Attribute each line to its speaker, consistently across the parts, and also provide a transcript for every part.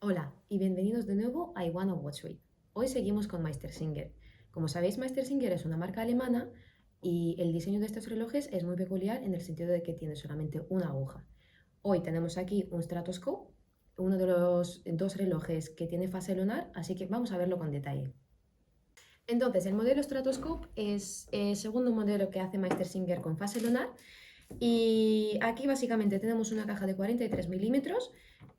Speaker 1: Hola y bienvenidos de nuevo a I Wanna Watch With. Hoy seguimos con Meister Singer. Como sabéis, Meister Singer es una marca alemana y el diseño de estos relojes es muy peculiar en el sentido de que tiene solamente una aguja. Hoy tenemos aquí un Stratoscope, uno de los dos relojes que tiene fase lunar, así que vamos a verlo con detalle. Entonces, el modelo Stratoscope es el segundo modelo que hace Meister Singer con fase lunar. Y aquí básicamente tenemos una caja de 43 milímetros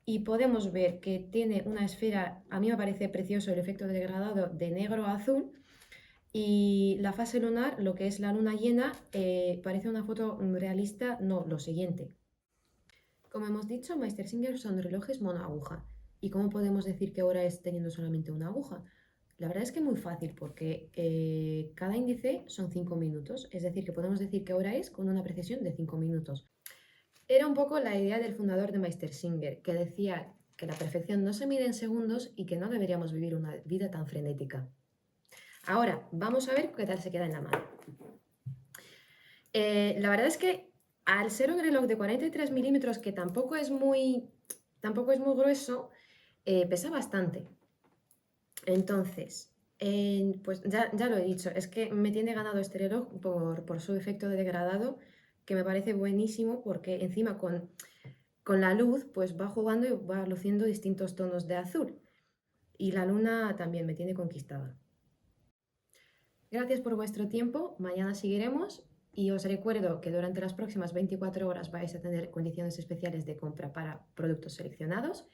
Speaker 1: y podemos ver que tiene una esfera, a mí me parece precioso el efecto degradado de negro a azul, y la fase lunar, lo que es la luna llena, parece una foto realista, no, lo siguiente. Como hemos dicho, Meister Singer son relojes monoaguja. ¿Y cómo podemos decir qué hora es teniendo solamente una aguja? La verdad es que muy fácil porque cada índice son 5 minutos, es decir, que podemos decir qué hora es con una precisión de 5 minutos. Era un poco la idea del fundador de Meister Singer, que decía que la perfección no se mide en segundos y que no deberíamos vivir una vida tan frenética. Ahora, vamos a ver qué tal se queda en la mano. La verdad es que al ser un reloj de 43 milímetros, que tampoco es muy grueso, pesa bastante. Entonces, pues ya lo he dicho, es que me tiene ganado este reloj por su efecto de degradado, que me parece buenísimo porque encima con la luz pues va jugando y va luciendo distintos tonos de azul. Y la luna también me tiene conquistada. Gracias por vuestro tiempo, mañana seguiremos y os recuerdo que durante las próximas 24 horas vais a tener condiciones especiales de compra para productos seleccionados.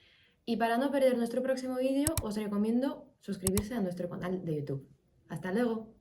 Speaker 1: Y para no perder nuestro próximo vídeo, os recomiendo suscribirse a nuestro canal de YouTube. ¡Hasta luego!